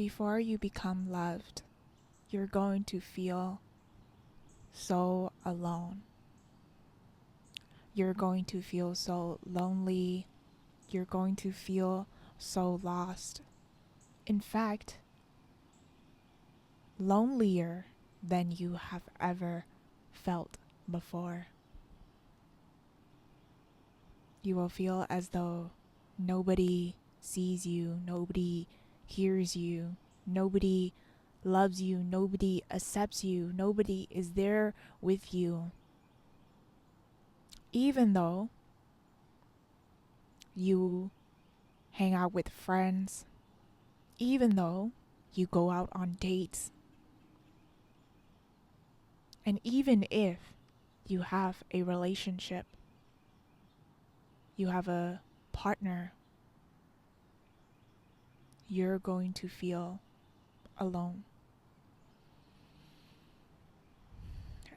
before you become loved, you're going to feel so alone. You're going to feel so lonely. You're going to feel so lost. In fact, lonelier than you have ever felt before. You will feel as though nobody sees you, nobody hears you, nobody loves you, nobody accepts you, nobody is there with you. Even though you hang out with friends, even though you go out on dates, and even if you have a relationship, you have a partner, you're going to feel alone.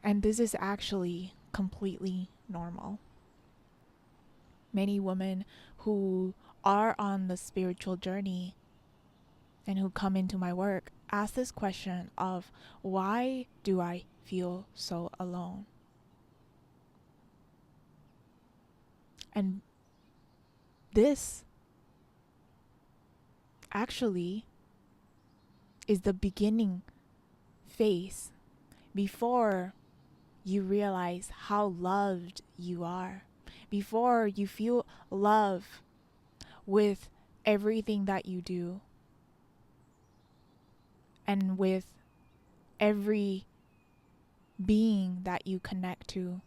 And this is actually completely normal. Many women who are on the spiritual journey and who come into my work ask this question of, why do I feel so alone? And this actually is the beginning phase before you realize how loved you are, before you feel love with everything that you do and with every being that you connect to.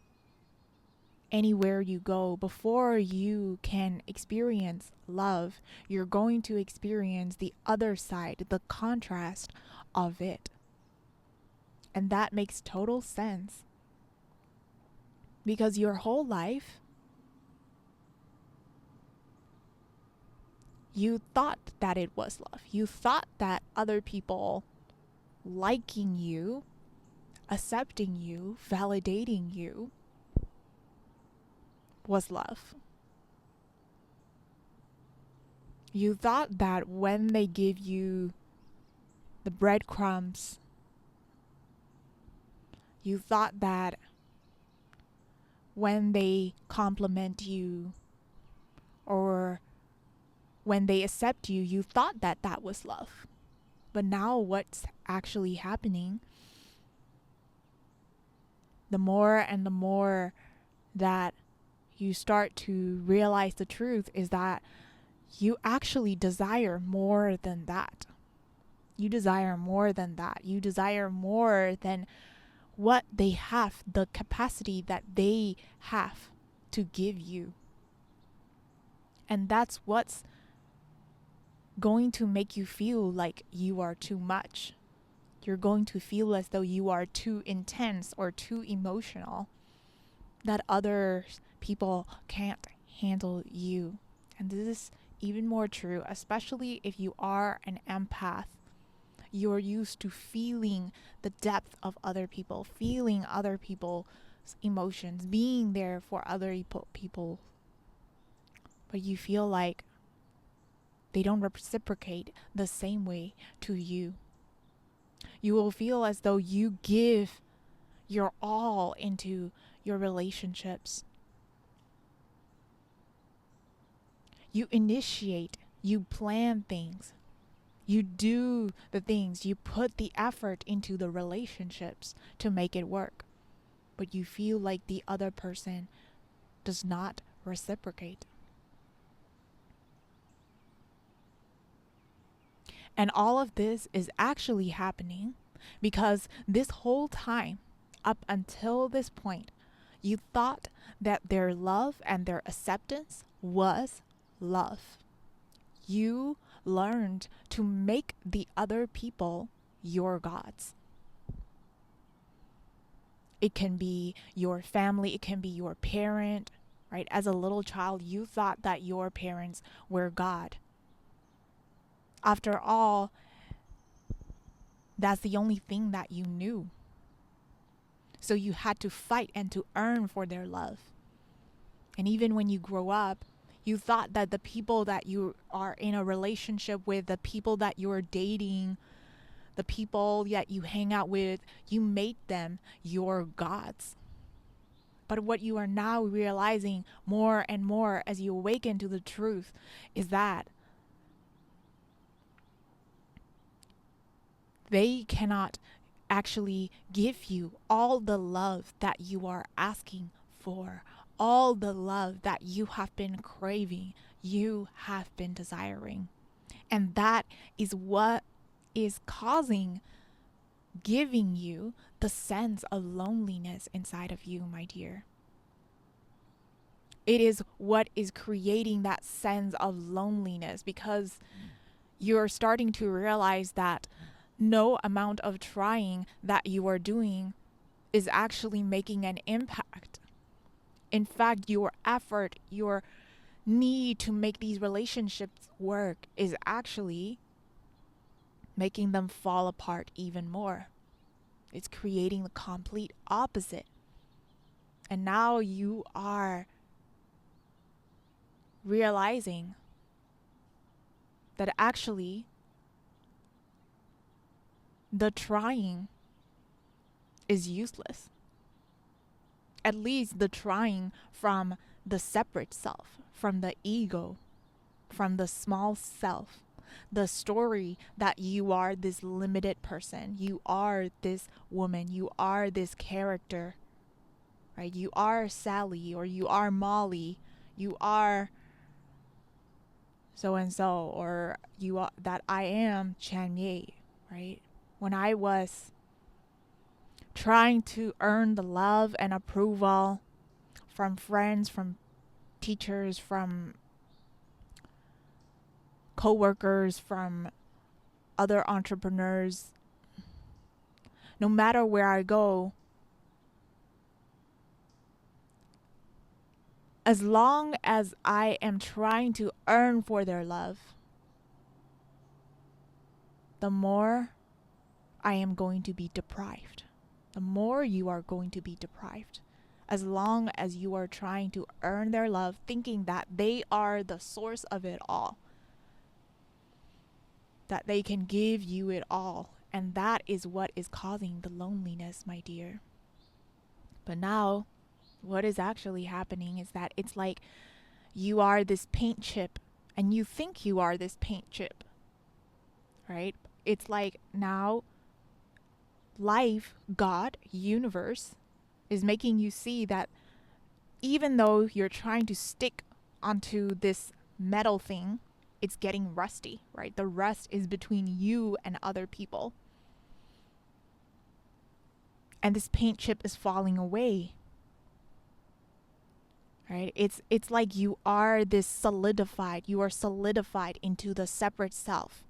Anywhere you go, before you can experience love, you're going to experience the other side, the contrast of it. And that makes total sense. Because your whole life, you thought that it was love. You thought that other people liking you, accepting you, validating you was love. You thought that when they give you the breadcrumbs, you thought that when they compliment you or when they accept you, you thought that that was love. But now what's actually happening, the more and the more that you start to realize the truth, is that you actually desire more than that. You desire more than that. You desire more than what they have, the capacity that they have to give you. And that's what's going to make you feel like you are too much. You're going to feel as though you are too intense or too emotional, that other people can't handle you. And this is even more true, especially if you are an empath. You're used to feeling the depth of other people, feeling other people's emotions, being there for other people. But you feel like they don't reciprocate the same way to you. You will feel as though you give your all into your relationships. You initiate, you plan things. You do the things, you put the effort into the relationships to make it work. But you feel like the other person does not reciprocate. And all of this is actually happening because this whole time, up until this point, you thought that their love and their acceptance was love. You learned to make the other people your gods. It can be your family, it can be your parent, right? As a little child, you thought that your parents were God. After all, that's the only thing that you knew. So you had to fight and to earn for their love. And even when you grow up, You thought that the people that you are in a relationship with, the people that you are dating, the people that you hang out with, you made them your gods. But what you are now realizing more and more as you awaken to the truth is that they cannot actually give you all the love that you are asking for, all the love that you have been craving, you have been desiring. And that is what is giving you the sense of loneliness inside of you, my dear. It is what is creating that sense of loneliness, because you're starting to realize that no amount of trying that you are doing is actually making an impact. In fact, your effort, your need to make these relationships work is actually making them fall apart even more. It's creating the complete opposite. And now you are realizing that actually the trying is useless. At least the trying from the separate self, from the ego, from the small self, the story that you are this limited person, you are this woman, you are this character, right? You are Sally, or you are Molly, you are so and so, or you are that I am Chanye, right? When I was trying to earn the love and approval from friends, from teachers, from coworkers, from other entrepreneurs, no matter where I go, as long as I am trying to earn for their love, the more I am going to be deprived. The more you are going to be deprived. As long as you are trying to earn their love, thinking that they are the source of it all, that they can give you it all. And that is what is causing the loneliness, my dear. But now, what is actually happening is that it's like you are this paint chip, and you think you are this paint chip, right? It's like now life, God, universe is making you see that even though you're trying to stick onto this metal thing, it's getting rusty, right? The rust is between you and other people. And this paint chip is falling away. Right? It's like you are solidified into the separate self.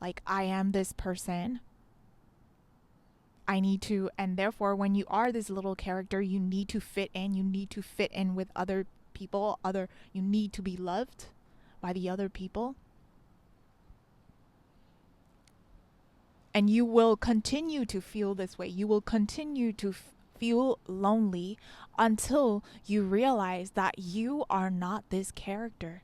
Like, I am this person. I need to, and therefore when you are this little character, you need to fit in. You need to fit in with other people, you need to be loved by the other people. And you will continue to feel this way. You will continue to feel lonely until you realize that you are not this character.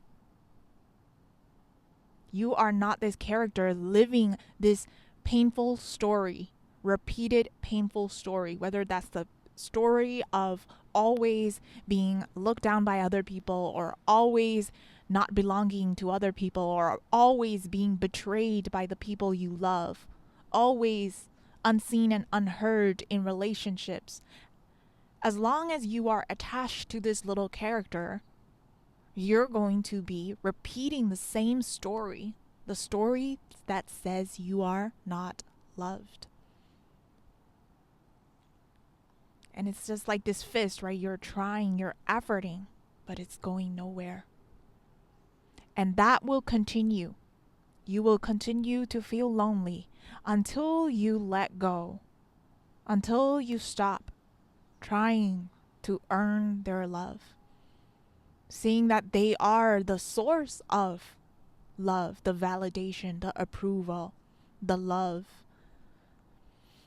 You are not this character living this painful story, repeated painful story, whether that's the story of always being looked down by other people, or always not belonging to other people, or always being betrayed by the people you love, always unseen and unheard in relationships. As long as you are attached to this little character, you're going to be repeating the same story, the story that says you are not loved. And it's just like this fist, right? You're trying, you're efforting, but it's going nowhere. And that will continue. You will continue to feel lonely until you let go, until you stop trying to earn their love, seeing that they are the source of love, the validation, the approval, the love,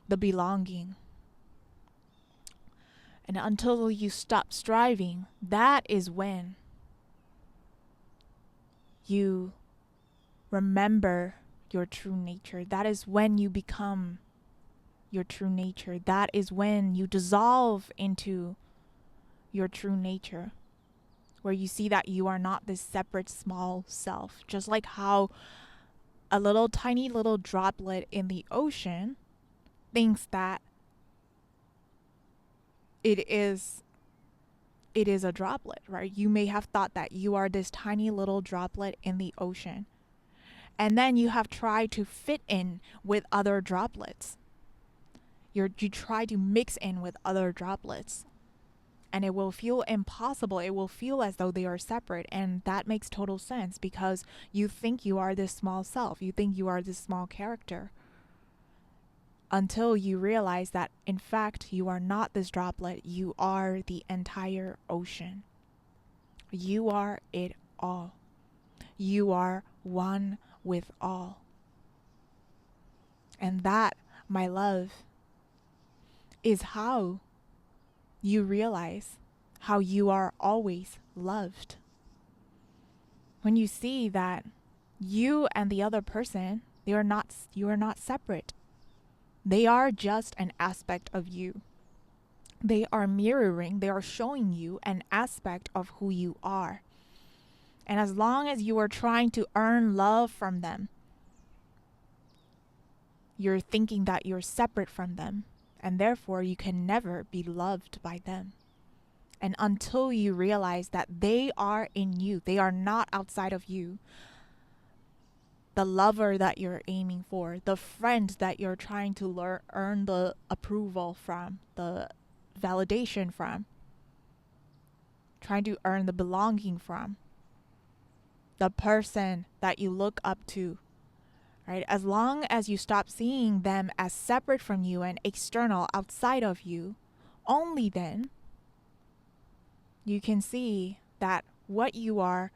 the belonging. And until you stop striving, that is when you remember your true nature. That is when you become your true nature. That is when you dissolve into your true nature, where you see that you are not this separate small self. Just like how a little tiny little droplet in the ocean thinks that it is a droplet, right? You may have thought that you are this tiny little droplet in the ocean. And then you have tried to fit in with other droplets. You try to mix in with other droplets. And it will feel impossible. It will feel as though they are separate. And that makes total sense because you think you are this small self. You think you are this small character. Until you realize that, in fact, you are not this droplet. You are the entire ocean. You are it all. You are one with all. And that, my love, is how you realize how you are always loved. When you see that you and the other person, you are not separate. They are just an aspect of you. They are mirroring, they are showing you an aspect of who you are. And as long as you are trying to earn love from them, you're thinking that you're separate from them, and therefore you can never be loved by them. And until you realize that they are in you, they are not outside of you, the lover that you're aiming for, the friend that you're trying to earn the approval from, the validation from, trying to earn the belonging from, the person that you look up to, right? As long as you stop seeing them as separate from you and external outside of you, only then you can see that what you are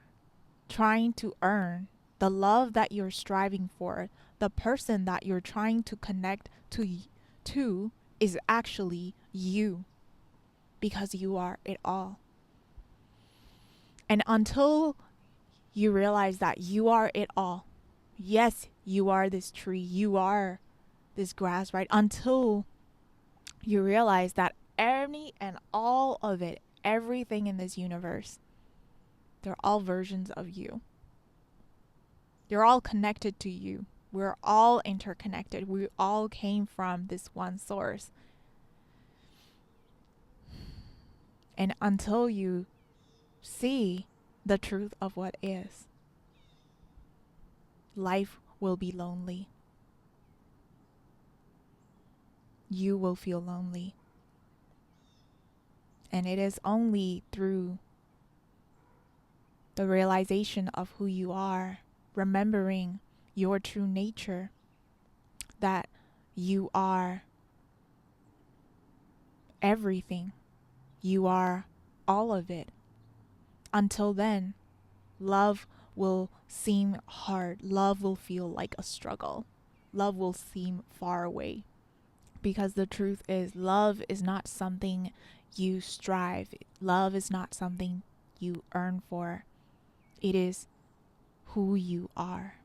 trying to earn, the love that you're striving for, the person that you're trying to connect to is actually you, because you are it all. And until you realize that you are it all, yes, you are this tree, you are this grass, right? Until you realize that any and all of it, everything in this universe, they're all versions of you. They're all connected to you. We're all interconnected. We all came from this one source. And until you see the truth of what is, life will be lonely. You will feel lonely. And it is only through the realization of who you are, remembering your true nature, that you are everything. You are all of it. Until then, love will seem hard. Love will feel like a struggle. Love will seem far away. Because the truth is, love is not something you strive. Love is not something you earn for. It is who you are.